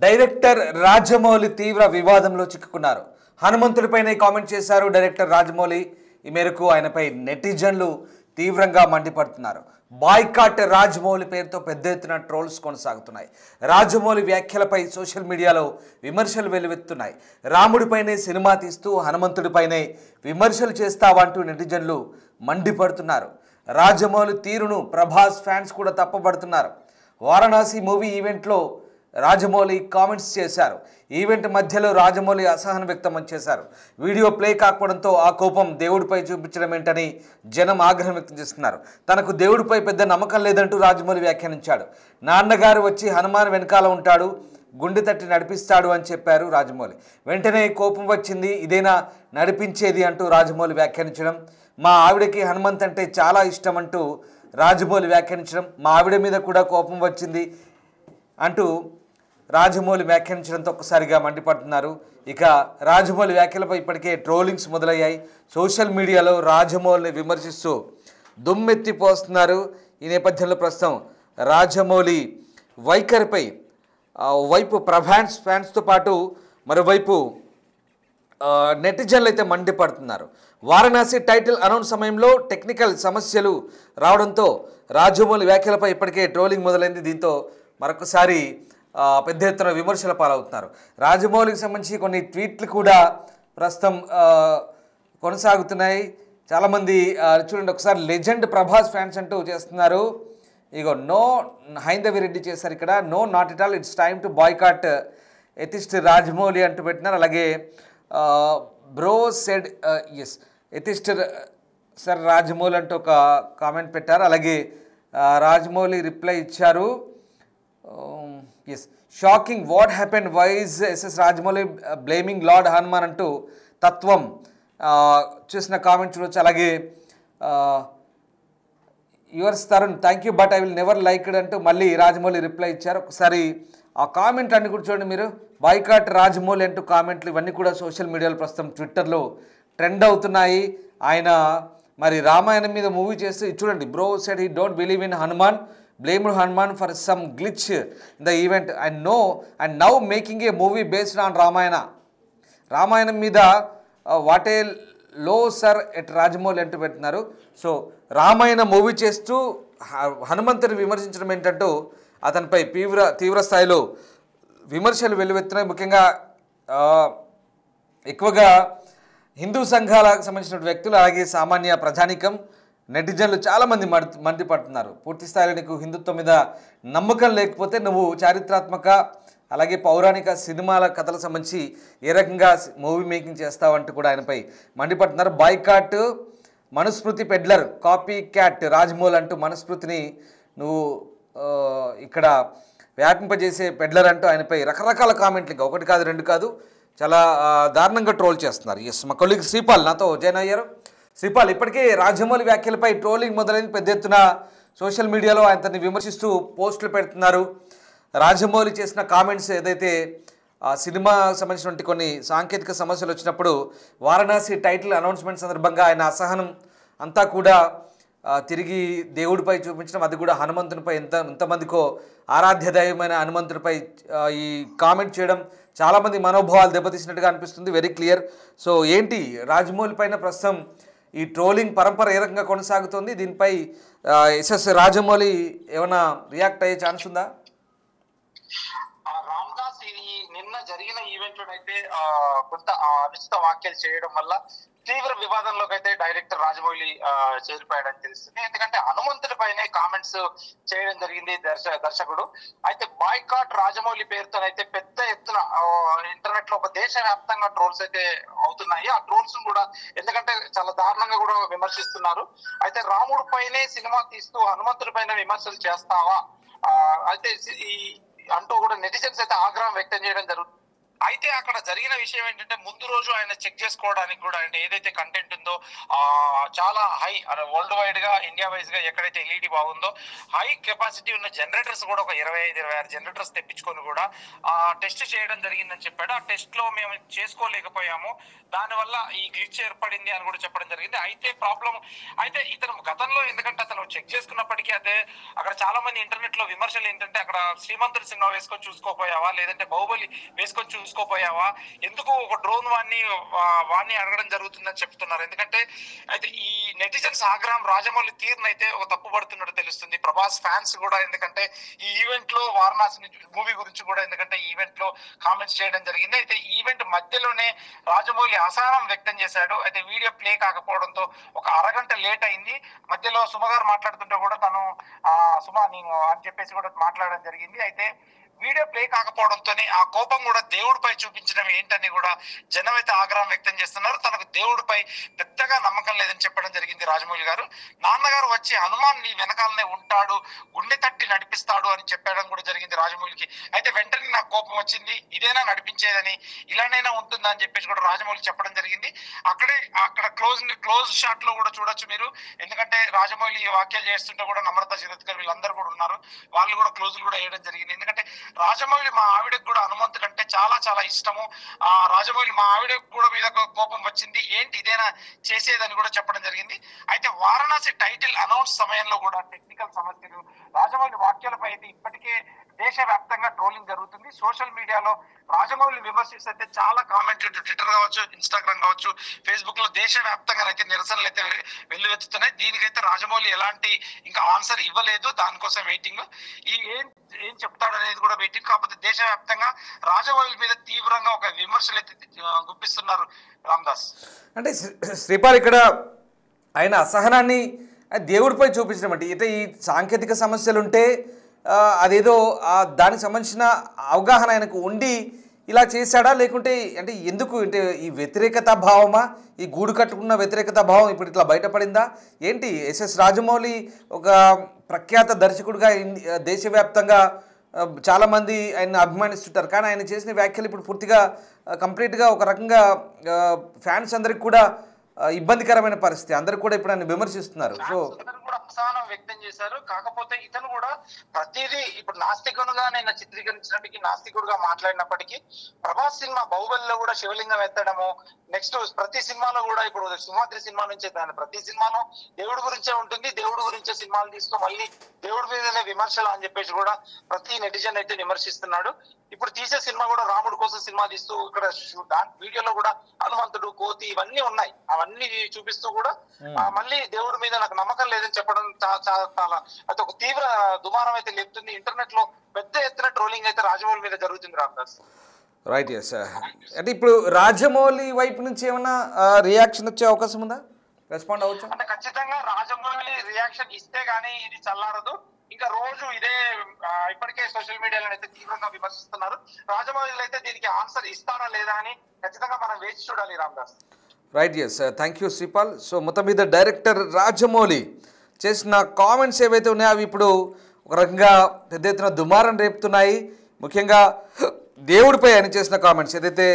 Director Rajamouli తీవ్ర వివాదంలో చిక్కుకున్నారు. హనుమంతుడిపైనే comment చేశారు డైరెక్టర్ రాజమౌళి. ఈ మేరకు ఆయనపై నెటిజన్లు తీవ్రంగా మండిపడుతున్నారు. బాయ్కాట్ రాజమౌళి పేరుతో పెద్ద ఎత్తున ట్రోల్స్ కొనసాగుతున్నాయి. రాజమౌళి వ్యాఖ్యలపై సోషల్ మీడియాలో విమర్శలు వెల్లువెత్తున్నాయి. రాముడిపైనే సినిమా తీస్తూ హనుమంతుడిపైనే విమర్శలు చేస్తావంటూ నెటిజన్లు మండిపడుతున్నారు. రాజమౌళి తీరును ప్రభాస్ ఫ్యాన్స్ కూడా తప్పుపడుతున్నారు. వారణాసి మూవీ ఈవెంట్లో రాజమౌళి కామెంట్స్ చేశారు. ఈవెంట్ మధ్యలో రాజమౌళి అసహనం వ్యక్తం చేశారు. వీడియో ప్లే కాకపోవడంతో ఆ కోపం దేవుడిపై చూపించడం ఏంటని జనం ఆగ్రహం వ్యక్తం చేస్తున్నారు. తనకు దేవుడిపై పెద్ద నమ్మకం లేదంటూ రాజమౌళి వ్యాఖ్యానించాడు. నాన్నగారు వచ్చి హనుమాన్ వెనకాల ఉంటాడు, గుండె తట్టి నడిపిస్తాడు అని చెప్పారు రాజమౌళి. వెంటనే కోపం వచ్చింది, ఇదేనా నడిపించేది అంటూ రాజమౌళి వ్యాఖ్యానించడం. మా ఆవిడకి హనుమంత్ అంటే చాలా ఇష్టం అంటూ రాజమౌళి వ్యాఖ్యానించడం. మా ఆవిడ మీద కూడా కోపం వచ్చింది అంటూ రాజమౌళి వ్యాఖ్యానించడంతో ఒక్కసారిగా మండిపడుతున్నారు. ఇక రాజమౌళి వ్యాఖ్యలపై ఇప్పటికే ట్రోలింగ్స్ మొదలయ్యాయి. సోషల్ మీడియాలో రాజమౌళిని విమర్శిస్తూ దుమ్మెత్తిపోస్తున్నారు. ఈ నేపథ్యంలో ప్రస్తుతం రాజమౌళి వైఖరిపై వైపు ప్రభాస్ ఫ్యాన్స్తో పాటు మరోవైపు నెటిజన్లు అయితే మండిపడుతున్నారు. వారణాసి టైటిల్ అనౌన్స్ సమయంలో టెక్నికల్ సమస్యలు రావడంతో రాజమౌళి వ్యాఖ్యలపై ఇప్పటికే ట్రోలింగ్ మొదలైంది. దీంతో మరొకసారి పెద్ద ఎత్తున విమర్శల పాలవుతున్నారు. రాజమౌళికి సంబంధించి కొన్ని ట్వీట్లు కూడా ప్రస్తుతం కొనసాగుతున్నాయి. చాలామంది చూడండి ఒకసారి లెజెండ్ ప్రభాస్ ఫ్యాన్స్ అంటూ చేస్తున్నారు. ఇగో నో హైందవి రెడ్డి చేశారు ఇక్కడ. No not it all, it's time to boycott atheist Rajamouli అంటూ పెట్టినారు. అలాగే bro said yes atheist sir Rajamouli అంటూ ఒక కామెంట్ పెట్టారు. అలాగే రాజమౌళి రిప్లై ఇచ్చారు. Yes shocking what happened why's SS Rajamouli blaming lord Hanuman అంటూ తత్వం చూసిన కామెంట్ చూడవచ్చు. అలాగే yours Tarun thank you but I will never liked అంటూ మళ్ళీ రాజమౌళి రిప్లై ఇచ్చారు. ఒకసారి ఆ కామెంట్ అన్ని కూడా చూడండి మీరు. బాయ్కాట్ రాజమౌళి అంటూ కామెంట్లు ఇవన్నీ కూడా సోషల్ మీడియాలో ప్రస్తుతం ట్విట్టర్లో ట్రెండ్ అవుతున్నాయి. ఆయన మరి రామాయణం మీద మూవీ చేస్తూ చూడండి. Bro said he don't believe in Hanuman, blamed Hanuman for some glitch in the event and now making a movie based on Ramayanam మీద వాట్ ఏ లో సర్ ఎట్ రాజమౌళి అంటూ పెట్టినారు. సో రామాయణ మూవీ చేస్తూ హనుమంతుని విమర్శించడం ఏంటంటూ అతనిపై తీవ్ర స్థాయిలో విమర్శలు వెల్లువెత్తున్నాయి. ముఖ్యంగా ఎక్కువగా హిందూ సంఘాలకు సంబంధించిన వ్యక్తులు అలాగే సామాన్య ప్రజానీకం నెటిజన్లు చాలామంది మండిపడుతున్నారు. పూర్తి స్థాయిలో నీకు హిందుత్వం మీద నమ్మకం లేకపోతే నువ్వు చారిత్రాత్మక అలాగే పౌరాణిక సినిమాల కథలకు సంబంధించి ఏ రకంగా మూవీ మేకింగ్ చేస్తావంటూ కూడా ఆయనపై మండిపడుతున్నారు. Boycott Manusmriti peddler copy cat Rajamouli అంటూ మనుస్మృతిని నువ్వు ఇక్కడ వ్యాపింపజేసే పెడ్లర్ అంటూ ఆయనపై రకరకాల కామెంట్లు, ఇంకా ఒకటి కాదు రెండు కాదు, చాలా దారుణంగా ట్రోల్ చేస్తున్నారు. ఎస్ మా కొలీగ్ శ్రీపాల్ నాతో జాయిన్ అయ్యారు. శ్రీపాల్, ఇప్పటికే రాజమౌళి వ్యాఖ్యలపై ట్రోలింగ్ మొదలైంది. పెద్ద ఎత్తున సోషల్ మీడియాలో ఆయనని విమర్శిస్తూ పోస్టులు పెడుతున్నారు. రాజమౌళి చేసిన కామెంట్స్ ఏదైతే సినిమా సంబంధించినటువంటి కొన్ని సాంకేతిక సమస్యలు వచ్చినప్పుడు వారణాసి టైటిల్ అనౌన్స్మెంట్ సందర్భంగా ఆయన అసహనం అంతా కూడా తిరిగి దేవుడిపై చూపించడం, అది కూడా హనుమంతునిపై ఎంతమందికో ఆరాధ్య దైవమైన హనుమంతుడిపై ఈ కామెంట్ చేయడం చాలామంది మనోభావాలు దెబ్బతీసినట్టుగా అనిపిస్తుంది. Very clear. సో ఏంటి రాజమౌళి పైన ప్రస్తుతం ఈ ట్రోలింగ్ పరంపర ఏ రకంగా కొనసాగుతుంది? దీనిపై ఎస్ఎస్ రాజమౌళి ఏమైనా రియాక్ట్ అయ్యే ఛాన్స్ ఉందా? రామ్దాస్ నిన్న జరిగిన ఈవెంట్ లోనైతే కొంత అనుచిత వ్యాఖ్యలు చేయడం వల్ల తీవ్ర వివాదంలోకి అయితే డైరెక్టర్ రాజమౌళి చేరిపోయాడని తెలుస్తుంది. ఎందుకంటే హనుమంతుడి పైనే కామెంట్స్ చేయడం జరిగింది దర్శకుడు. అయితే బాయ్కాట్ రాజమౌళి పేరుతోనైతే పెద్ద ఎత్తున ఇంటర్నెట్ లో ఒక దేశవ్యాప్తంగా ట్రోల్స్ అయితే అవుతున్నాయి. ఆ ట్రోల్స్ కూడా ఎందుకంటే చాలా దారుణంగా కూడా విమర్శిస్తున్నారు. అయితే రాముడి పైనే సినిమా తీస్తూ హనుమంతుడి పైన విమర్శలు చేస్తావా అయితే అంటూ కూడా నెటిజన్స్ అయితే ఆగ్రహం వ్యక్తం చేయడం జరుగుతుంది. అయితే అక్కడ జరిగిన విషయం ఏంటంటే ముందు రోజు ఆయన చెక్ చేసుకోవడానికి కూడా ఆయన ఏదైతే కంటెంట్ ఉందో చాలా హై వరల్డ్ వైడ్ గా ఇండియా వైజ్ గా ఎక్కడైతే ఎల్ఈడి బాగుందో హై కెపాసిటీ ఉన్న జనరేటర్స్ కూడా ఒక 25-26 జనరేటర్స్ తెప్పించుకొని కూడా టెస్ట్ చేయడం జరిగిందని చెప్పాడు. ఆ టెస్ట్ లో మేము చేసుకోలేకపోయాము, దానివల్ల ఈ గ్లిచ్ ఏర్పడింది అని కూడా చెప్పడం జరిగింది. అయితే ప్రాబ్లం అయితే ఇతను గతంలో ఎందుకంటే అతను చెక్ చేసుకున్నప్పటికీ అదే అక్కడ చాలా మంది ఇంటర్నెట్ లో విమర్శలు ఏంటంటే అక్కడ శ్రీమంతుడి సినిమా వేసుకొని చూసుకోపోయావా, లేదంటే బాహుబలి వేసుకొని చూసుకోపోయావా, ఎందుకు ఒక డ్రోన్ వాడిని అడగడం జరుగుతుందని చెప్తున్నారు. ఎందుకంటే అయితే ఈ నెటిజన్స్ ఆగ్రహం రాజమౌళి తీరును అయితే ఒక తప్పు పడుతున్నట్టు తెలుస్తుంది. ప్రభాస్ ఫ్యాన్స్ కూడా ఎందుకంటే ఈ ఈవెంట్ లో వారణాసి మూవీ గురించి కూడా ఎందుకంటే ఈ ఈవెంట్ లో కామెంట్స్ చేయడం జరిగింది. అయితే ఈవెంట్ మధ్యలోనే రాజమౌళి అసహనం వ్యక్తం చేశాడు. అయితే వీడియో ప్లే కాకపోవడంతో ఒక అరగంట లేట్ అయింది. మధ్యలో సుమ గారు మాట్లాడుతుంటే కూడా తను సుమ నేను అని చెప్పేసి కూడా మాట్లాడడం జరిగింది. అయితే వీడియో ప్లే కాకపోవడంతోనే ఆ కోపం కూడా దేవుడిపై చూపించడం ఏంటని కూడా జనం అయితే ఆగ్రహం వ్యక్తం చేస్తున్నారు. తనకు దేవుడిపై పెద్దగా నమ్మకం లేదని చెప్పడం జరిగింది రాజమౌళి గారు. నాన్నగారు వచ్చి హనుమాన్ నీ వెనకాలనే ఉంటాడు, గుండె తట్టి నడిపిస్తాడు అని చెప్పడం కూడా జరిగింది రాజమౌళికి. అయితే వెంటనే నాకు కోపం వచ్చింది, ఇదేనా నడిపించేదని, ఇలానైనా ఉంటుందా అని చెప్పేసి కూడా రాజమౌళి చెప్పడం జరిగింది. అక్కడ క్లోజ్ షాట్ లో కూడా చూడొచ్చు మీరు, ఎందుకంటే రాజమౌళి వ్యాఖ్యలు చేస్తుంటే కూడా నమ్రత శరత్కర్ వీళ్ళందరూ కూడా ఉన్నారు, వాళ్ళు కూడా క్లోజ్ కూడా వేయడం జరిగింది. ఎందుకంటే రాజమౌళి మా ఆవిడకు కూడా హనుమంతుడు అంటే చాలా చాలా ఇష్టము, రాజమౌళి మా ఆవిడ కూడా మీద కోపం వచ్చింది, ఏంటి ఇదేనా చేసేదని కూడా చెప్పడం జరిగింది. అయితే వారణాసి టైటిల్ అనౌన్స్ సమయంలో కూడా టెక్నికల్ సమస్యలు, రాజమౌళి వ్యాఖ్యలపై అయితే ఇప్పటికే దేశవ్యాప్తంగా ట్రోలింగ్ జరుగుతుంది. సోషల్ మీడియాలో రాజమౌళి విమర్శిస్తే అయితే చాలా కామెంట్లు ట్విట్టర్ కావచ్చు, ఇన్స్టాగ్రామ్ కావచ్చు, ఫేస్బుక్ లో దేశవ్యాప్తంగా అయితే నిరసనలు అయితే వెల్లువెత్తుతున్నాయి. దీనికైతే రాజమౌళి ఎలాంటి ఇంకా ఆన్సర్ ఇవ్వలేదు, దానికోసం వెయిటింగ్. ఏం చెప్తాడు అనేది కూడా వెయిటింగ్. కాకపోతే దేశవ్యాప్తంగా రాజమౌళి మీద తీవ్రంగా ఒక విమర్శలు అయితే గుప్పిస్తున్నారు రామ్దాస్. అంటే శ్రీపాల్ ఇక్కడ ఆయన అసహనాన్ని దేవుడిపై చూపించడం అంటే అయితే ఈ సాంకేతిక సమస్యలు ఉంటే అదేదో దానికి సంబంధించిన అవగాహన ఆయనకు ఉండి ఇలా చేశాడా, లేకుంటే అంటే ఎందుకు అంటే ఈ వ్యతిరేకతా భావమా, ఈ గూడు కట్టుకున్న వ్యతిరేకతా భావం ఇప్పుడు ఇట్లా బయటపడిందా ఏంటి? ఎస్ఎస్ రాజమౌళి ఒక ప్రఖ్యాత దర్శకుడిగా దేశవ్యాప్తంగా చాలామంది ఆయన అభిమానిస్తుంటారు, కానీ ఆయన చేసిన వ్యాఖ్యలు ఇప్పుడు పూర్తిగా కంప్లీట్గా ఒక రకంగా ఫ్యాన్స్ అందరికి కూడా ఇబ్బందికరమైన పరిస్థితి, అందరూ కూడా ఇప్పుడు ఆయన విమర్శిస్తున్నారు. సో కూడా అసహనం వ్యక్తం చేశారు. కాకపోతే ఇతను కూడా ప్రతిదీ ఇప్పుడు నాస్తికుడుగా నేను చిత్రీకరించినప్పటికీ, నాస్తికుడుగా మాట్లాడినప్పటికీ ప్రభాస్ సినిమా బాహుబలిలో కూడా శివలింగం ఎత్తడము, నెక్స్ట్ ప్రతి సినిమాలో కూడా ఇప్పుడు సింహాద్రి సినిమా నుంచే దాని ప్రతి సినిమాలో దేవుడి గురించే ఉంటుంది, దేవుడి గురించే సినిమాలు తీస్తూ మళ్ళీ దేవుడి మీదనే విమర్శలు అని చెప్పేసి కూడా ప్రతి నెటిజన్ అయితే విమర్శిస్తున్నాడు. ఇప్పుడు తీసే సినిమా కూడా రాముడి కోసం సినిమా తీస్తూ ఇక్కడ వీడియోలో కూడా హనుమంతుడు, కోతి ఇవన్నీ ఉన్నాయి, అవన్నీ చూపిస్తూ కూడా మళ్ళీ దేవుడి మీద నాకు నమ్మకం లేదని చెప్పడం చాలా అది ఒక తీవ్ర దుమారం అయితే లేపుతుంది. ఇంటర్నెట్ లో పెద్ద ఎత్తున ట్రోలింగ్ అయితే రాజమౌళి మీద జరుగుతుంది రామ్దాస్. Right, yes. అంటే ఇప్పుడు రాజమౌళి వైపు నుంచి ఏమైనా రియాక్షన్ వచ్చే అవకాశం ఉందా, రెస్పాండ్ అవ్వచ్చు అంటే? ఖచ్చితంగా రాజమౌళి రియాక్షన్ ఇస్తే గానీ ఇది చల్లారదు. ఇంకా రోజు ఇదే ఇప్పటికే సోషల్ మీడియాలో అయితే తీవ్రంగా విమర్శిస్తున్నారు. రాజమౌళి అయితే దీనికి ఆన్సర్ ఇస్తారా లేదా అని ఖచ్చితంగా మనం వేచి చూడాలి Ramdas. Right, yes. Thank you Sripal. So మొత్తం మీద డైరెక్టర్ రాజమౌళి చేసిన కామెంట్స్ ఏవైతే ఉన్నాయో అవి ఇప్పుడు ఒక రకంగా పెద్ద ఎత్తున దుమారం రేపుతున్నాయి. ముఖ్యంగా దేవుడిపై ఆయన చేసిన కామెంట్స్, ఏదైతే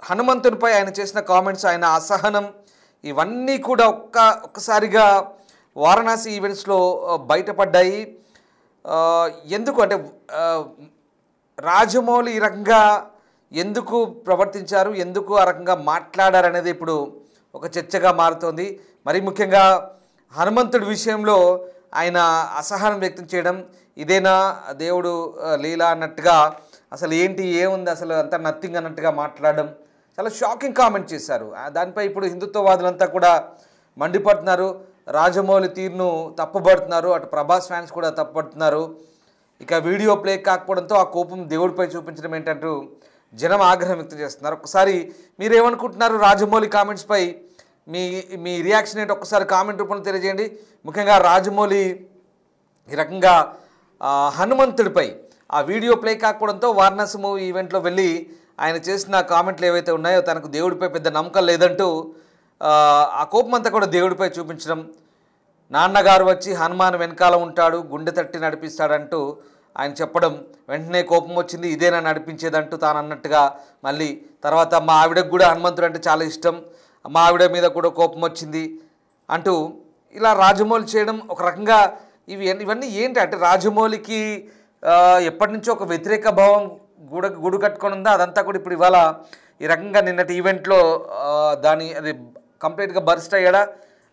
హనుమంతునిపై ఆయన చేసిన కామెంట్స్, ఆయన అసహనం, ఇవన్నీ కూడా ఒక్కసారిగా వారణాసి ఈవెంట్స్లో బయటపడ్డాయి. ఎందుకు అంటే రాజమౌళి ఈ రకంగా ఎందుకు ప్రవర్తించారు, ఎందుకు ఆ రకంగా మాట్లాడారు అనేది ఇప్పుడు ఒక చర్చగా మారుతోంది. మరి ముఖ్యంగా హనుమంతుడి విషయంలో ఆయన అసహనం వ్యక్తం చేయడం, ఇదేనా దేవుడు లీలా అన్నట్టుగా, అసలు ఏంటి ఏముంది అసలు అంతా నథింగ్ అన్నట్టుగా మాట్లాడడం, చాలా షాకింగ్ కామెంట్ చేశారు. దానిపై ఇప్పుడు హిందుత్వవాదులంతా కూడా మండిపడుతున్నారు, రాజమౌళి తీరును తప్పుపడుతున్నారు, అటు ప్రభాస్ ఫ్యాన్స్ కూడా తప్పుపడుతున్నారు. ఇక వీడియో ప్లే కాకపోవడంతో ఆ కోపం దేవుడిపై చూపించడం ఏంటంటూ జనం ఆగ్రహం వ్యక్తం చేస్తున్నారు. ఒకసారి మీరేమనుకుంటున్నారు రాజమౌళి కామెంట్స్పై, మీ రియాక్షన్ ఏంటి ఒక్కసారి కామెంట్ రూపంలో తెలియజేయండి. ముఖ్యంగా రాజమౌళి ఈ రకంగా హనుమంతుడిపై ఆ వీడియో ప్లే కాకపోవడంతో వారణాసి మూవీ ఈవెంట్లో వెళ్ళి ఆయన చేసిన కామెంట్లు ఏవైతే ఉన్నాయో తనకు దేవుడిపై పెద్ద నమ్మకం లేదంటూ ఆ కోపం అంతా కూడా దేవుడిపై చూపించడం, నాన్నగారు వచ్చి హనుమాన్ వెనకాల ఉంటాడు, గుండె తట్టి నడిపిస్తాడంటూ ఆయన చెప్పడం వెంటనే కోపం వచ్చింది, ఇదేనా నడిపించేదంటూ తాను అన్నట్టుగా. మళ్ళీ తర్వాత మా ఆవిడకు కూడా హనుమంతుడు అంటే చాలా ఇష్టం, మా ఆవిడ మీద కూడా కోపం వచ్చింది అంటూ ఇలా రాజమౌళి చేయడం ఒక రకంగా ఇవన్నీ ఏంటి అంటే రాజమౌళికి ఎప్పటి నుంచో ఒక వ్యతిరేక భావం గూడు కట్టుకొని ఉందా, అదంతా కూడా ఇప్పుడు ఇవాళ ఈ రకంగా నిన్నటి ఈవెంట్లో అది కంప్లీట్గా బర్స్ట్ అయ్యాడా,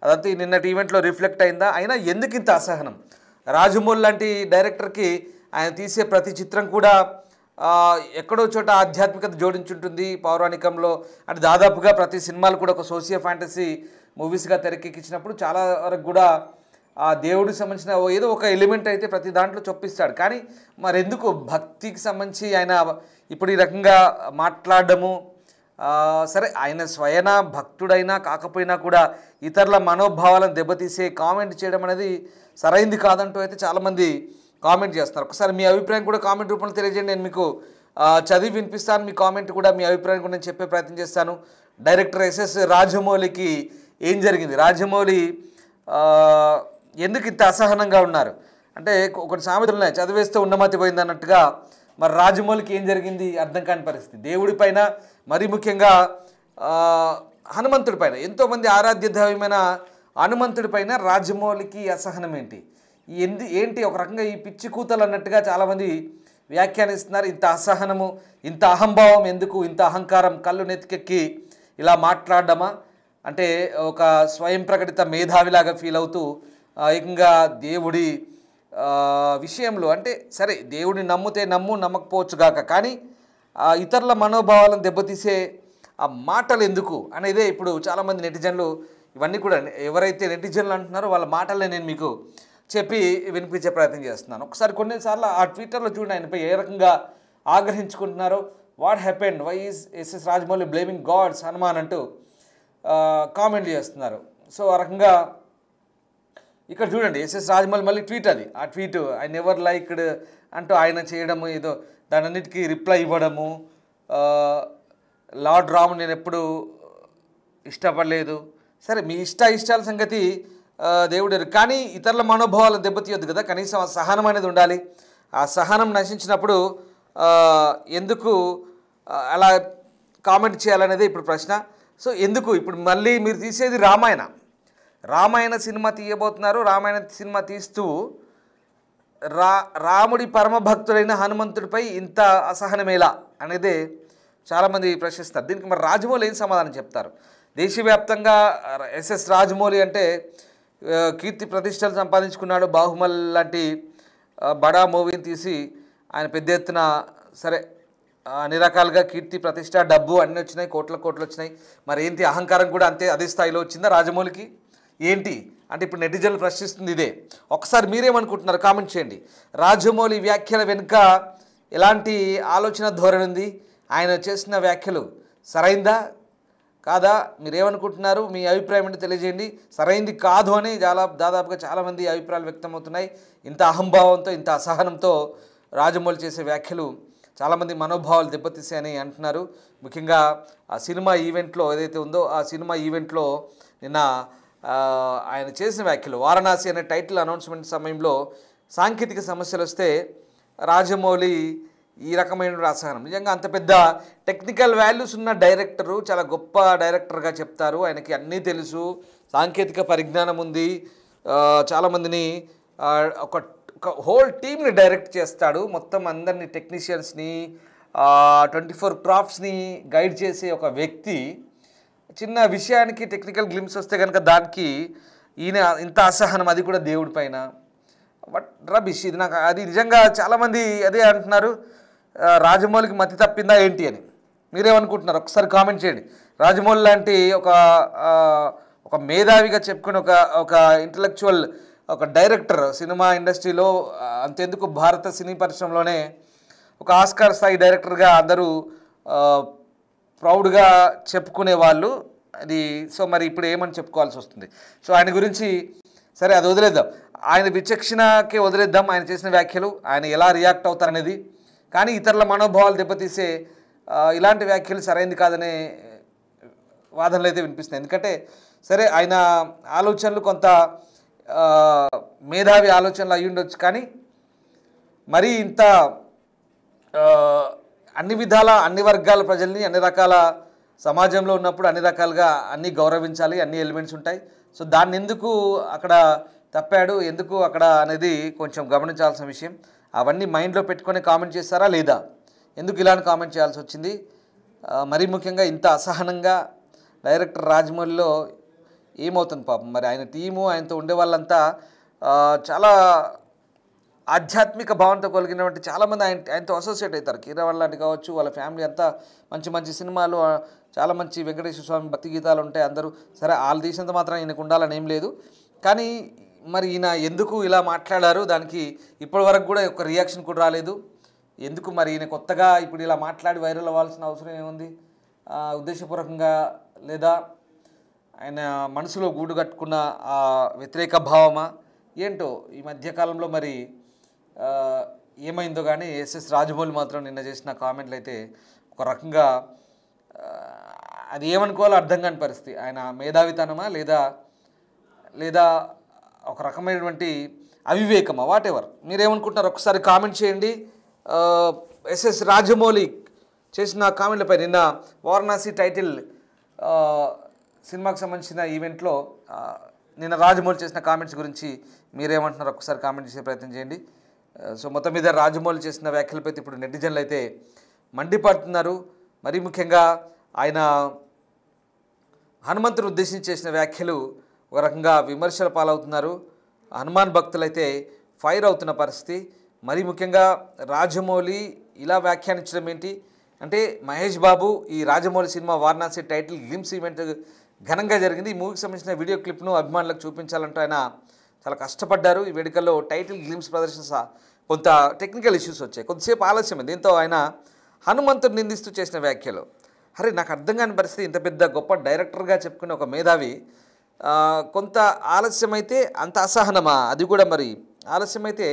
అదంతా ఈ నిన్నటి ఈవెంట్లో రిఫ్లెక్ట్ అయిందా? అయినా ఎందుకు ఇంత అసహనం? రాజమౌళి లాంటి డైరెక్టర్కి ఆయన తీసే ప్రతి చిత్రం కూడా ఎక్కడో చోట ఆధ్యాత్మికత జోడించుంటుంది పౌరాణికంలో. అంటే దాదాపుగా ప్రతి సినిమాలు కూడా ఒక సోషియో ఫ్యాంటసీ మూవీస్గా తెరకెక్కించినప్పుడు చాలా వరకు కూడా ఆ దేవుడికి సంబంధించిన ఏదో ఒక ఎలిమెంట్ అయితే ప్రతి దాంట్లో చొప్పిస్తాడు. కానీ మరెందుకు భక్తికి సంబంధించి ఆయన ఇప్పుడు ఈ రకంగా మాట్లాడడము, సరే ఆయన స్వయన భక్తుడైనా కాకపోయినా కూడా ఇతరుల మనోభావాలను దెబ్బతీసే కామెంట్ చేయడం అనేది సరైంది కాదంటూ అయితే చాలామంది కామెంట్ చేస్తున్నారు. ఒకసారి మీ అభిప్రాయం కూడా కామెంట్ రూపంలో తెలియజేయండి. నేను మీకు చదివి వినిపిస్తాను. మీ కామెంట్ కూడా, మీ అభిప్రాయం కూడా నేను చెప్పే ప్రయత్నం చేస్తాను. డైరెక్టర్ ఎస్ఎస్ రాజమౌళికి ఏం జరిగింది? రాజమౌళి ఎందుకు ఇంత అసహనంగా ఉన్నారు అంటే ఒకటి సామెతలు ఉన్నాయి, చదివేస్తే ఉన్నమతి పోయింది అన్నట్టుగా. మరి రాజమౌళికి ఏం జరిగింది అర్థం కాని పరిస్థితి. దేవుడిపైన, మరీ ముఖ్యంగా హనుమంతుడి పైన, ఎంతోమంది ఆరాధ్య దైవమైన హనుమంతుడి పైన రాజమౌళికి అసహనం ఏంటి? ఏంటి ఒక రకంగా ఈ పిచ్చి కూతలు అన్నట్టుగా చాలామంది వ్యాఖ్యానిస్తున్నారు. ఇంత అసహనము, ఇంత అహంభావం ఎందుకు, ఇంత అహంకారం, కళ్ళు నెత్తికెక్కి ఇలా మాట్లాడడమా? అంటే ఒక స్వయం ప్రకటిత మేధావిలాగా ఫీల్ అవుతూ ఏకంగా దేవుడి విషయంలో, అంటే సరే దేవుడిని నమ్మితే నమ్మకపోవచ్చు గాక, కానీ ఇతరుల మనోభావాలను దెబ్బతీసే ఆ మాటలు ఎందుకు అనేదే ఇప్పుడు చాలామంది నెటిజన్లు, ఇవన్నీ కూడా ఎవరైతే నెటిజన్లు అంటున్నారో వాళ్ళ మాటలనే నేను మీకు చెప్పి వినిపించే ప్రయత్నం చేస్తున్నాను. ఒకసారి కొన్నిసార్లు ఆ ట్విట్టర్లో చూడండి ఆయనపై ఏ రకంగా ఆగ్రహించుకుంటున్నారో. What happened, why is SS Rajamouli blaming gods Hanuman అంటూ కామెంట్లు చేస్తున్నారు. సో ఆ రకంగా ఇక్కడ చూడండి ఎస్ఎస్ రాజమౌళి మళ్ళీ ట్వీట్, ఆ ట్వీట్ ఐ నెవర్ లైక్డ్ అంటూ ఆయన చేయడము, ఏదో దానన్నిటికీ రిప్లై ఇవ్వడము. లార్డ్ రామ్ నేను ఎప్పుడు ఇష్టపడలేదు. సరే మీ ఇష్టాల సంగతి దేవుడు, కానీ ఇతరుల మనోభావాలను దెబ్బతీయొద్దు కదా, కనీసం ఆ సహనం అనేది ఉండాలి. ఆ సహనం నశించినప్పుడు ఎందుకు అలా కామెంట్ చేయాలనేది ఇప్పుడు ప్రశ్న. సో ఎందుకు ఇప్పుడు మళ్ళీ మీరు తీసేది రామాయణ సినిమా తీయబోతున్నారు. రామాయణ సినిమా తీస్తూ రాముడి పరమభక్తుడైన హనుమంతుడిపై ఇంత అసహనమేలా అనేదే చాలామంది ప్రశ్నిస్తారు. దీనికి మరి రాజమౌళి ఏం సమాధానం చెప్తారు? దేశవ్యాప్తంగా ఎస్ఎస్ రాజమౌళి అంటే కీర్తి ప్రతిష్టలు సంపాదించుకున్నాడు. బాహుబలి లాంటి బడా మూవీని తీసి ఆయన పెద్ద ఎత్తున సరే అన్ని రకాలుగా కీర్తి ప్రతిష్ట డబ్బు అన్నీ వచ్చినాయి, కోట్లు వచ్చినాయి. మరి ఏంటి అహంకారం కూడా అదే స్థాయిలో వచ్చిందా రాజమౌళికి? ఏంటి అంటే ఇప్పుడు నెటిజన్లు ప్రశ్నిస్తుంది ఇదే. ఒకసారి మీరేమనుకుంటున్నారు కామెంట్ చేయండి. రాజమౌళి వ్యాఖ్యల వెనుక ఎలాంటి ఆలోచన ధోరణి ఉంది? ఆయన చేసిన వ్యాఖ్యలు సరైందా కాదా? మీరేమనుకుంటున్నారు? మీ అభిప్రాయం ఏంటో తెలియజేయండి. సరైంది కాదు అని దాదాపుగా చాలామంది అభిప్రాయాలు వ్యక్తమవుతున్నాయి. ఇంత అహంభావంతో, ఇంత అసహనంతో రాజమౌళి చేసే వ్యాఖ్యలు చాలామంది మనోభావాలు దెబ్బతీసాయని అంటున్నారు. ముఖ్యంగా ఆ సినిమా ఈవెంట్లో ఏదైతే ఉందో, ఆ సినిమా ఈవెంట్లో నిన్న ఆయన చేసిన వ్యాఖ్యలు, వారణాసి అనే టైటిల్ అనౌన్స్మెంట్ సమయంలో సాంకేతిక సమస్యలు వస్తే రాజమౌళి ఈ రకమైన అసహనం. నిజంగా అంత పెద్ద టెక్నికల్ వాల్యూస్ ఉన్న డైరెక్టరు, చాలా గొప్ప డైరెక్టర్గా చెప్తారు, ఆయనకి అన్నీ తెలుసు, సాంకేతిక పరిజ్ఞానం ఉంది, చాలామందిని ఒక హోల్ టీమ్ని డైరెక్ట్ చేస్తాడు, మొత్తం అందరినీ టెక్నీషియన్స్ని 24 క్రాఫ్ట్స్ని గైడ్ చేసే ఒక వ్యక్తి. చిన్న విషయానికి టెక్నికల్ గ్లిమ్స్ వస్తే కనుక దానికి ఈయన ఇంత అసహనం, అది కూడా దేవుడి పైన. బట్ రబిష్ ఇది నాకు అది నిజంగా చాలామంది అదే అంటున్నారు, రాజమౌళికి మతి తప్పిందా ఏంటి అని. మీరేమనుకుంటున్నారు ఒకసారి కామెంట్ చేయండి. రాజమౌళి లాంటి ఒక మేధావిగా చెప్పుకుని ఒక ఇంటలెక్చువల్ ఒక డైరెక్టర్ సినిమా ఇండస్ట్రీలో, అంతెందుకు భారత సినీ పరిశ్రమలోనే ఒక ఆస్కార్ స్థాయి డైరెక్టర్గా అందరూ ప్రౌడ్గా చెప్పుకునే వాళ్ళు అది. సో మరి ఇప్పుడు ఏమని చెప్పుకోవాల్సి వస్తుంది? సో ఆయన గురించి సరే అది వదిలేద్దాం, ఆయన విచక్షణకే వదిలేద్దాం ఆయన చేసిన వ్యాఖ్యలు, ఆయన ఎలా రియాక్ట్ అవుతారనేది. కానీ ఇతరుల మనోభావాలు దెబ్బతీసే ఇలాంటి వ్యాఖ్యలు సరైనది కాదనే వాదనలు అయితే వినిపిస్తున్నాయి. ఎందుకంటే సరే ఆయన ఆలోచనలు కొంత మేధావి ఆలోచనలు అయ్యి ఉండొచ్చు, కానీ మరీ ఇంత ఆ, అన్ని విధాల అన్ని వర్గాల ప్రజల్ని అన్ని రకాల సమాజంలో ఉన్నప్పుడు అన్ని రకాలుగా అన్నీ గౌరవించాలి, అన్ని ఎలిమెంట్స్ ఉంటాయి. సో దాన్ని ఎందుకు అక్కడ తప్పాడు, ఎందుకు అక్కడ అనేది కొంచెం గమనించాల్సిన విషయం. అవన్నీ మైండ్లో పెట్టుకొని కామెంట్ చేస్తారా లేదా, ఎందుకు ఇలాంటి కామెంట్ చేయాల్సి వచ్చింది? మరీ ముఖ్యంగా ఇంత అసహనంగా డైరెక్టర్ రాజమౌళిలో ఏమవుతుంది పాపం. మరి ఆయన టీము, ఆయనతో ఉండే వాళ్ళంతా చాలా ఆధ్యాత్మిక భావంతో కలిగినటువంటి చాలామంది ఆయనతో అసోసియేట్ అవుతారు. కీరవాణి లాంటి కావచ్చు, వాళ్ళ ఫ్యామిలీ అంతా మంచి మంచి సినిమాలు, చాలా మంచి వెంకటేశ్వర స్వామి భక్తి గీతాలు ఉంటాయి. అందరూ సరే వాళ్ళు తీసినంత మాత్రం ఈయనకు ఉండాలని ఏం లేదు. కానీ మరి ఈయన ఎందుకు ఇలా మాట్లాడారు, దానికి ఇప్పటి వరకు కూడా ఒక రియాక్షన్ కూడా రాలేదు. ఎందుకు మరి ఈయన కొత్తగా ఇప్పుడు ఇలా మాట్లాడి వైరల్ అవ్వాల్సిన అవసరం ఏముంది? ఉద్దేశపూర్వకంగా లేదా ఆయన మనసులో గూడు కట్టుకున్న వ్యతిరేక భావమా ఏంటో ఈ మధ్యకాలంలో మరి ఏమైందో కానీ ఎస్ఎస్ రాజమౌళి మాత్రం నిన్న చేసిన కామెంట్లు అయితే ఒక రకంగా అది ఏమనుకోవాలో అర్థం కాని పరిస్థితి. ఆయన మేధావితనమా లేదా లేదా ఒక రకమైనటువంటి అవివేకమా, వాట్ ఎవర్ మీరేమనుకుంటున్నారు ఒకసారి కామెంట్ చేయండి. ఎస్ఎస్ రాజమౌళి చేసిన కామెంట్లపై నిన్న వారణాసి టైటిల్ సినిమాకి సంబంధించిన ఈవెంట్లో నిన్న రాజమౌళి చేసిన కామెంట్స్ గురించి మీరేమంటున్నారు ఒకసారి కామెంట్ చేసే ప్రయత్నం చేయండి. సో మొత్తం మీద రాజమౌళి చేసిన వ్యాఖ్యలపై ఇప్పుడు నెటిజన్లు అయితే మండిపడుతున్నారు. మరీ ముఖ్యంగా ఆయన హనుమంతుని ఉద్దేశించి చేసిన వ్యాఖ్యలు ఒక రకంగా విమర్శల పాలవుతున్నారు. హనుమాన్ భక్తులైతే ఫైర్ అవుతున్న పరిస్థితి. మరీ ముఖ్యంగా రాజమౌళి ఇలా వ్యాఖ్యానించడం ఏంటి అంటే, మహేష్ బాబు ఈ Rajamouli cinema Varanasi title glimpse event ఘనంగా జరిగింది. ఈ మూవీకి సంబంధించిన వీడియో క్లిప్ను అభిమానులకు చూపించాలంటూ ఆయన చాలా కష్టపడ్డారు. ఈ వేడుకల్లో టైటిల్ గ్లిమ్స్ ప్రదర్శన కొంత టెక్నికల్ ఇష్యూస్ వచ్చాయి, కొద్దిసేపు ఆలస్యమైంది. దీంతో ఆయన హనుమంతుడు నిందిస్తూ చేసిన వ్యాఖ్యలు అరే నాకు అర్థం కాని పరిస్థితి. ఇంత పెద్ద గొప్ప డైరెక్టర్గా చెప్పుకునే ఒక మేధావి కొంత ఆలస్యమైతే అంత అసహనమా? అది కూడా మరి ఆలస్యమైతే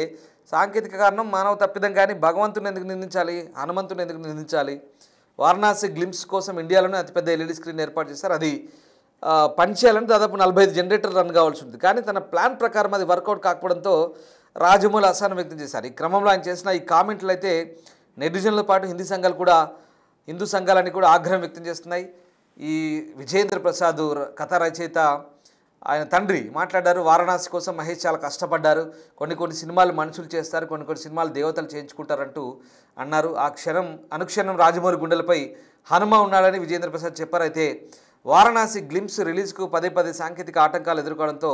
సాంకేతిక కారణం, మానవ తప్పిదం. కానీ భగవంతుని ఎందుకు నిందించాలి, హనుమంతుని ఎందుకు నిందించాలి? వారణాసి గ్లిమ్స్ కోసం ఇండియాలోనే అతిపెద్ద ఎల్ఈడి స్క్రీన్ ఏర్పాటు చేశారు. అది పనిచేయాలంటే దాదాపు 45 జనరేటర్ రన్ కావాల్సి ఉంటుంది. కానీ తన ప్లాన్ ప్రకారం అది వర్కౌట్ కాకపోవడంతో రాజమౌళి అసహనం వ్యక్తం చేశారు. ఈ క్రమంలో ఆయన చేసిన ఈ కామెంట్లు అయితే నెటిజన్లతో పాటు హిందూ సంఘాలన్నీ కూడా ఆగ్రహం వ్యక్తం చేస్తున్నాయి. ఈ విజయేంద్ర ప్రసాద్ కథ రచయిత ఆయన తండ్రి మాట్లాడారు. వారణాసి కోసం మహేష్ చాలా కష్టపడ్డారు, కొన్ని సినిమాలు మనుషులు చేస్తారు, కొన్ని సినిమాలు దేవతలు చేయించుకుంటారంటూ అన్నారు. అనుక్షణం రాజమౌళి గుండెలపై హనుమ ఉన్నాడని విజయేంద్ర ప్రసాద్ చెప్పారు. అయితే వారణాసి గ్లిమ్స్ రిలీజ్కు పదే సాంకేతిక ఆటంకాలు ఎదుర్కోవడంతో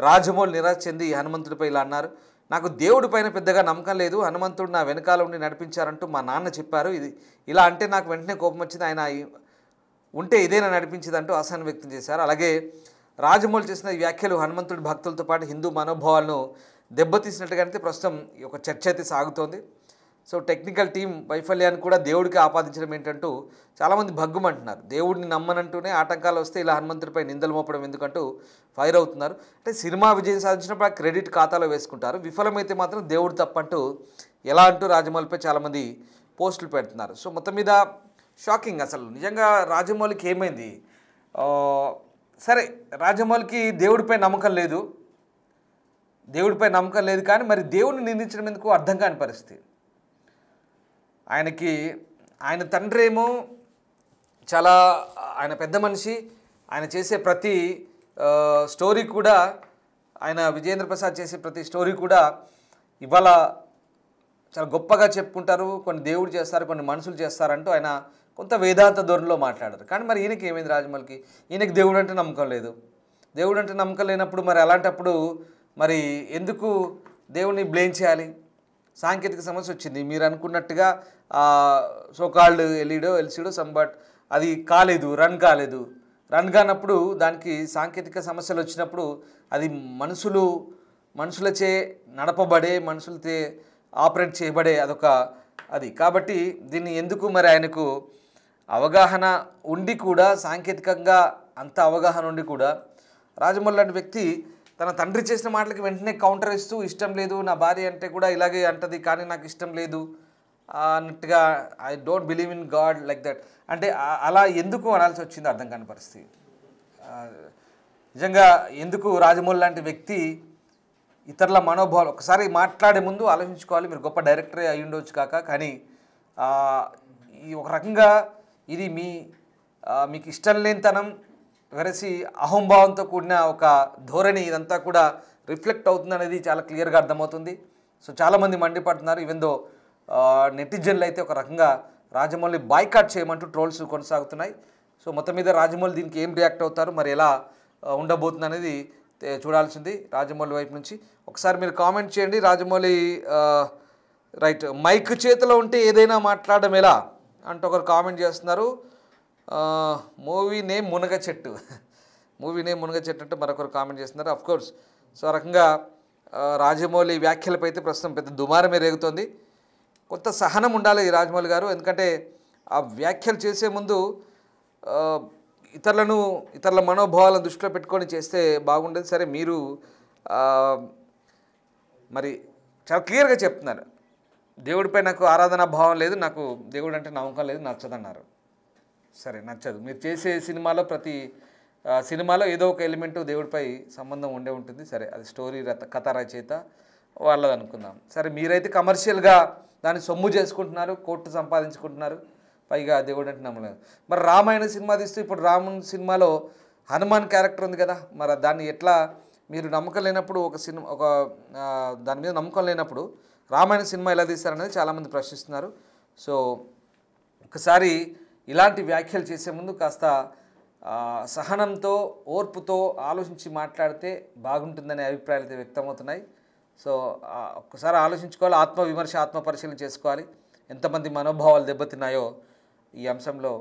రాజమౌళి నిరాశ చెంది హనుమంతుడిపై ఇలా అన్నారు. నాకు దేవుడి పైన పెద్దగా నమ్మకం లేదు, హనుమంతుడు నా వెనకాల ఉండి నడిపించారంటూ మా నాన్న చెప్పారు. ఇలా అంటే నాకు వెంటనే కోపం వచ్చింది, ఆయన ఉంటే ఇదేనా నడిపించేదంటూ అసహనం వ్యక్తం చేశారు. అలాగే రాజమౌళి చేసిన ఈ వ్యాఖ్యలు హనుమంతుడి భక్తులతో పాటు హిందూ మనోభావాలను దెబ్బతీసినట్టుగానే ప్రస్తుతం ఒక చర్చ అయితే సాగుతోంది. సో టెక్నికల్ టీం వైఫల్యాన్ని కూడా దేవుడికి ఆపాదించడం ఏంటంటూ చాలామంది భగ్గుమంటున్నారు. దేవుడిని నమ్మనంటూనే ఆటంకాలు వస్తే ఇలా హనుమంతుడిపై నిందలు మోపడం ఎందుకంటూ ఫైర్ అవుతున్నారు. అంటే సినిమా విజయం సాధించినప్పుడు ఆ క్రెడిట్ ఖాతాలో వేసుకుంటారు, విఫలమైతే మాత్రం దేవుడు తప్పంటూ ఎలా అంటూ రాజమౌళిపై చాలామంది పోస్టులు పెడుతున్నారు. సో మొత్తం మీద షాకింగ్. అసలు నిజంగా రాజమౌళికి ఏమైంది? సరే రాజమౌళికి దేవుడిపై నమ్మకం లేదు కానీ మరి దేవుడిని నిందించడం ఎందుకు అర్థం కాని పరిస్థితి. ఆయన తండ్రి ఏమో చాలా ఆయన పెద్ద మనిషి, ఆయన చేసే ప్రతి స్టోరీ కూడా, ఆయన విజయేంద్ర ప్రసాద్ చేసే ప్రతి స్టోరీ కూడా ఇవాళ చాలా గొప్పగా చెప్పుకుంటారు. కొన్ని దేవుడు చేస్తారు, కొన్ని మనుషులు చేస్తారంటూ ఆయన కొంత వేదాంత ధోరణిలో మాట్లాడారు. కానీ మరి ఈయనకి ఏమైంది? రాజమౌళికి ఈయనకి దేవుడు అంటే నమ్మకం లేదు. దేవుడు అంటే నమ్మకం లేనప్పుడు మరి అలాంటప్పుడు మరి ఎందుకు దేవుడిని బ్లేమ్ చేయాలి? సాంకేతిక సమస్య వచ్చింది, మీరు అనుకున్నట్టుగా సోకాల్డ్ ఎల్సీడో సంబట్ అది రన్ కానప్పుడు దానికి సాంకేతిక సమస్యలు వచ్చినప్పుడు అది మనుషులచే నడపబడే, మనుషులచే ఆపరేట్ చేయబడే అది కాబట్టి దీన్ని ఎందుకు మరి ఆయనకు అవగాహన ఉండి కూడా, సాంకేతికంగా అంత అవగాహన ఉండి కూడా రాజమౌళి లాంటి వ్యక్తి తన తండ్రి చేసిన మాటలకి వెంటనే కౌంటర్ ఇస్తూ ఇష్టం లేదు, నా భార్య అంటే కూడా ఇలాగే అంటది కానీ నాకు ఇష్టం లేదు అన్నట్టుగా, I don't believe in God like that అంటే అలా ఎందుకు అనాల్సి వచ్చింది అర్థం కాని పరిస్థితి. నిజంగా ఎందుకు రాజమౌళి లాంటి వ్యక్తి ఇతరుల మనోభావాలు ఒకసారి మాట్లాడే ముందు ఆలోచించుకోవాలి. మీరు గొప్ప డైరెక్టరే అయి ఉండవచ్చు కానీ ఆ, ఈ ఒక రకంగా ఇది మీకు ఇష్టం లేనితనం వెరసి అహంభావంతో కూడిన ఒక ధోరణి ఇదంతా కూడా రిఫ్లెక్ట్ అవుతుంది అనేది చాలా క్లియర్గా అర్థమవుతుంది. సో చాలామంది మండిపడుతున్నారు. ఈవెన్ దో నెటిజన్లు అయితే ఒక రకంగా రాజమౌళి బాయ్కాట్ చేయమంటూ ట్రోల్స్ కొనసాగుతున్నాయి. సో మొత్తం మీద రాజమౌళి దీనికి ఏం రియాక్ట్ అవుతారు, మరి ఎలా ఉండబోతుంది అనేది చూడాల్సింది రాజమౌళి వైపు నుంచి. ఒకసారి మీరు కామెంట్ చేయండి. రాజమౌళి రైట్, మైక్ చేతిలో ఉంటే ఏదైనా మాట్లాడడం ఎలా అంటూ ఒకరు కామెంట్ చేస్తున్నారు. మూవీ నేమ్ మునగ చెట్టు మూవీ నేమ్ మునగ చెట్టు అంటే మరొకరు కామెంట్ చేస్తున్నారు. అఫ్కోర్స్ సో ఆ రకంగా రాజమౌళి వ్యాఖ్యలపై అయితే ప్రస్తుతం పెద్ద దుమారమే రేగుతోంది. కొంత సహనం ఉండాలి ఈ రాజమౌళి గారు, ఎందుకంటే ఆ వ్యాఖ్యలు చేసే ముందు ఇతరుల మనోభావాలను దృష్టిలో పెట్టుకొని చేస్తే బాగుండేది. సరే, మీరు మరి చాలా క్లియర్గా చెప్తున్నారు, దేవుడిపై నాకు ఆరాధనా భావం లేదు, నాకు దేవుడు అంటే నమ్మకం లేదు, నచ్చదన్నారు. సరే, నచ్చదు. మీరు చేసే సినిమాలో ప్రతి సినిమాలో ఏదో ఒక ఎలిమెంటు దేవుడిపై సంబంధం ఉండే ఉంటుంది. సరే, అది స్టోరీ కథ రచయిత వాళ్ళది అనుకుందాం. సరే, మీరైతే కమర్షియల్గా దాన్ని సొమ్ము చేసుకుంటున్నారు, కోర్టు సంపాదించుకుంటున్నారు, పైగా దేవుడు అంటే నమ్మలేదు. మరి రామాయణ సినిమా తీస్తూ ఇప్పుడు రాముని సినిమాలో హనుమాన్ క్యారెక్టర్ ఉంది కదా, మరి దాన్ని ఎట్లా మీరు నమ్మకం లేనప్పుడు దాని మీద నమ్మకం లేనప్పుడు రామాయణ సినిమా ఎలా తీస్తారనేది చాలామంది ప్రశ్నిస్తున్నారు. సో ఒకసారి ఇలాంటి వ్యాఖ్యలు చేసే ముందు కాస్త సహనంతో ఓర్పుతో ఆలోచించి మాట్లాడితే బాగుంటుందనే అభిప్రాయాలు అయితే వ్యక్తమవుతున్నాయి. సో ఒక్కసారి ఆలోచించుకోవాలి, ఆత్మవిమర్శ ఆత్మపరిశీలన చేసుకోవాలి. ఎంతమంది మనోభావాలు దెబ్బతిన్నాయో ఈ అంశంలో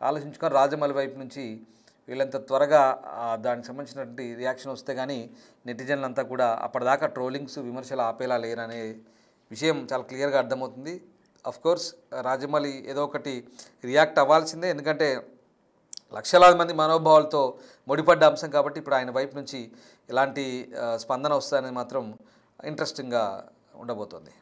ఆలోచించుకొని రాజమౌళి వైపు నుంచి వీళ్ళంత త్వరగా దానికి సంబంధించినటువంటి రియాక్షన్ వస్తే కానీ నెటిజన్లంతా కూడా అప్పటిదాకా ట్రోలింగ్స్ విమర్శలు ఆపేలా లేరనే విషయం చాలా క్లియర్గా అర్థమవుతుంది. అఫ్కోర్స్ రాజమౌళి ఏదో ఒకటి రియాక్ట్ అవ్వాల్సిందే, ఎందుకంటే లక్షలాది మంది మనోభావాలతో ముడిపడ్డ అంశం కాబట్టి ఇప్పుడు ఆయన వైపు నుంచి ఎలాంటి స్పందన వస్తుందనేది మాత్రం ఇంట్రెస్టింగ్గా ఉండబోతోంది.